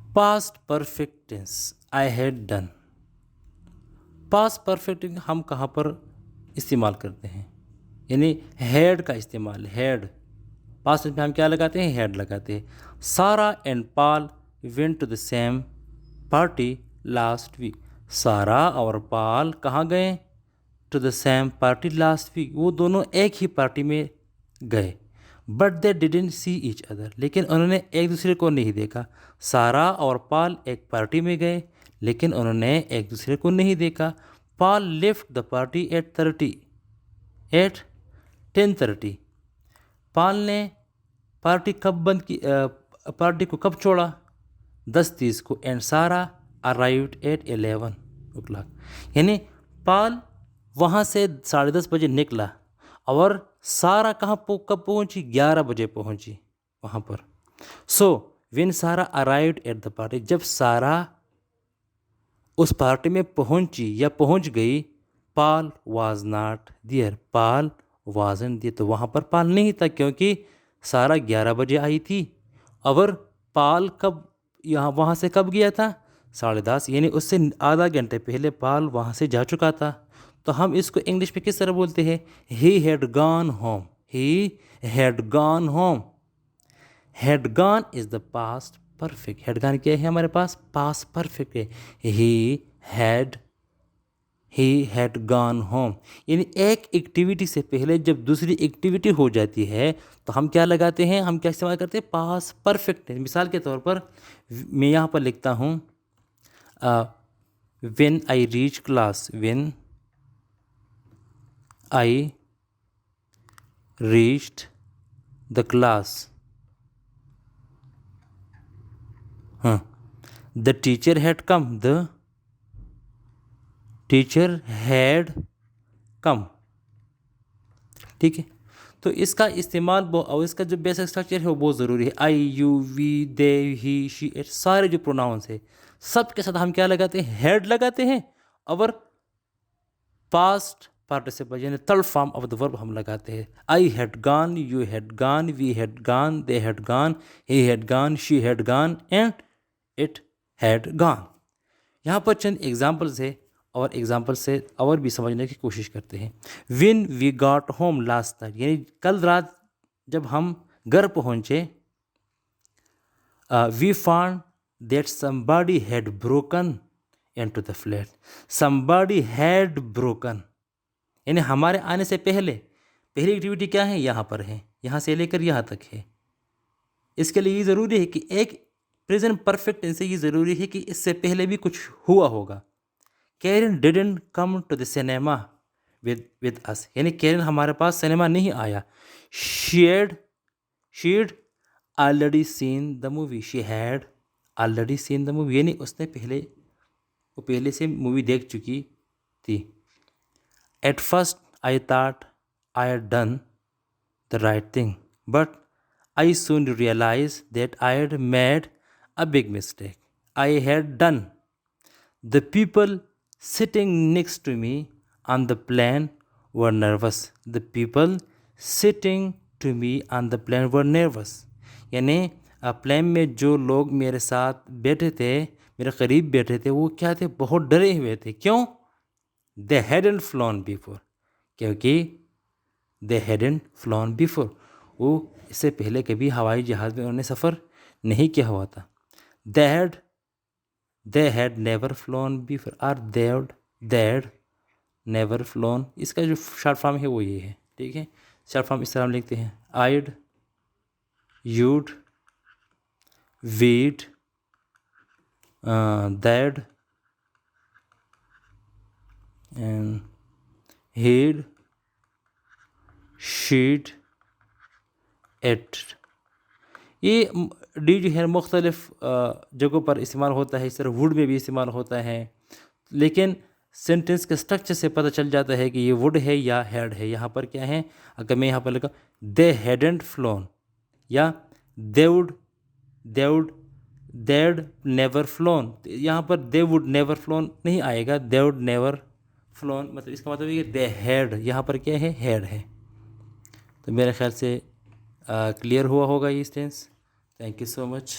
Past perfect tense I had done. Past perfect ہم کہاں پر استعمال کرتے ہیں؟ یعنی ہیڈ کا استعمال. ہیڈ پاسٹ میں ہم کیا لگاتے ہیں؟ ہیڈ لگاتے ہیں. Sarah and Paul went to the same party last week. Sarah اور پال کہاں گئے؟ To the same party last week. وہ دونوں ایک ہی پارٹی میں گئے. But they didn't see each other. لیکن انہوں نے ایک دوسرے کو نہیں دیکھا. سارا اور پال ایک پارٹی میں گئے لیکن انہوں نے ایک دوسرے کو نہیں دیکھا. پال لیفٹ دا پارٹی ایٹ 10:30. پال نے پارٹی پارٹی کو کب چھوڑا؟ 10:30 کو. اینڈ سارا ارائیوڈ ایٹ 11 o'clock. یعنی پال وہاں سے 10:30 بجے نکلا اور سارا کب پہنچی؟ 11 بجے پہنچی وہاں پر. So when Sara arrived at the party, جب سارا اس پارٹی میں پہنچی یا پہنچ گئی، Paul was not there. Paul wasn't there. تو وہاں پر پال نہیں تھا کیونکہ سارا 11 بجے آئی تھی اور پال وہاں سے کب گیا تھا؟ 10:30. یعنی اس سے آدھا گھنٹے پہلے پال وہاں سے جا چکا تھا. تو ہم اس کو انگلش میں کس طرح بولتے ہیں؟ ہی ہیڈ گان ہوم. ہی ہیڈ گان ہوم. ہیڈ گان از دا پاسٹ پرفیکٹ. ہیڈ گان کیا ہے ہمارے پاس؟ پاسٹ پرفیکٹ ہے. ہی ہیڈ گان ہوم. یعنی ایک ایکٹیویٹی سے پہلے جب دوسری ایکٹیویٹی ہو جاتی ہے تو ہم کیا لگاتے ہیں؟ ہم کیا استعمال کرتے ہیں؟ Past perfect. مثال کے طور پر میں یہاں پر لکھتا ہوں when I reach class. when I reached the class. The teacher had come. The teacher had come. ٹھیک ہے. تو اس کا استعمال اور اس کا جو بیسک اسٹرکچر ہے وہ بہت ضروری ہے. آئی، you, we, they, he, she, it, سارے جو پروناؤنس ہیں سب کے ساتھ ہم کیا لگاتے ہیں؟ ہیڈ لگاتے ہیں. اور پاسٹ پارٹیسپل یعنی تھرڈ فارم آف دا ورب ہم لگاتے ہیں. آئی ہیڈ گان، یو ہیڈ گان، وی ہیڈ گان، دے ہیڈ گان، ہی ہیڈ گان، شی ہیڈ گان، اینڈ اٹ ہیڈ گان. یہاں پر چند ایگزامپلز ہے اور ایگزامپل سے اور بھی سمجھنے کی کوشش کرتے ہیں. When we got home last night. یعنی کل رات جب ہم گھر پہنچے. We found that somebody had broken into the flat. Somebody had broken یعنی ہمارے آنے سے پہلی ایکٹیویٹی کیا ہے؟ یہاں پر ہے. یہاں سے لے کر یہاں تک ہے. اس کے لیے یہ ضروری ہے کہ ایک پریزنٹ پرفیکٹ ٹینس سے یہ ضروری ہے کہ اس سے پہلے بھی کچھ ہوا ہوگا. Karen didn't come to the cinema with us. یعنی کیرن ہمارے پاس سنیما نہیں آیا. She'd already seen the movie. She had already seen the movie. یعنی اس نے پہلے سے مووی دیکھ چکی تھی. At first I thought I had done the right thing but I soon realized that I had made a big mistake. I had done. The people sitting next to me on the plane were nervous. The people sitting to me on the plane were nervous. یعنی plane میں جو لوگ میرے ساتھ بیٹھے تھے، میرے قریب بیٹھے تھے، وہ کیا تھے؟ بہت ڈرے ہوئے تھے. کیوں؟ They hadn't flown before. کیونکہ they hadn't flown before. وہ اس سے پہلے کبھی ہوائی جہاز میں انہوں نے سفر نہیں کیا ہوا تھا. they had never flown before or they'd never flown. اس کا جو شارٹ فارم ہے وہ یہ ہے. ٹھیک ہے. شارٹ فارم اس طرح ہم لکھتے ہیں: I'd, you'd, we'd, they'd, and he'd, she'd, at. یہ ڈی جو ہے مختلف جگہوں پر استعمال ہوتا ہے. اس طرح ووڈ میں بھی استعمال ہوتا ہے. لیکن سینٹنس کے اسٹرکچر سے پتہ چل جاتا ہے کہ یہ ووڈ ہے یا ہیڈ ہے. یہاں پر کیا ہے؟ اگر میں یہاں پر لکھا دے ہیڈنٹ فلون یا دیڈ نیور فلون، یہاں پر دے ووڈ نیور فلون نہیں آئے گا. دے ووڈ نیور فلون مطلب اس کا مطلب ہے کہ دے ہیڈ. یہاں پر کیا ہے؟ ہیڈ ہے. تو میرے خیال سے کلیئر ہوا ہوگا یہ tense. Thank you so much.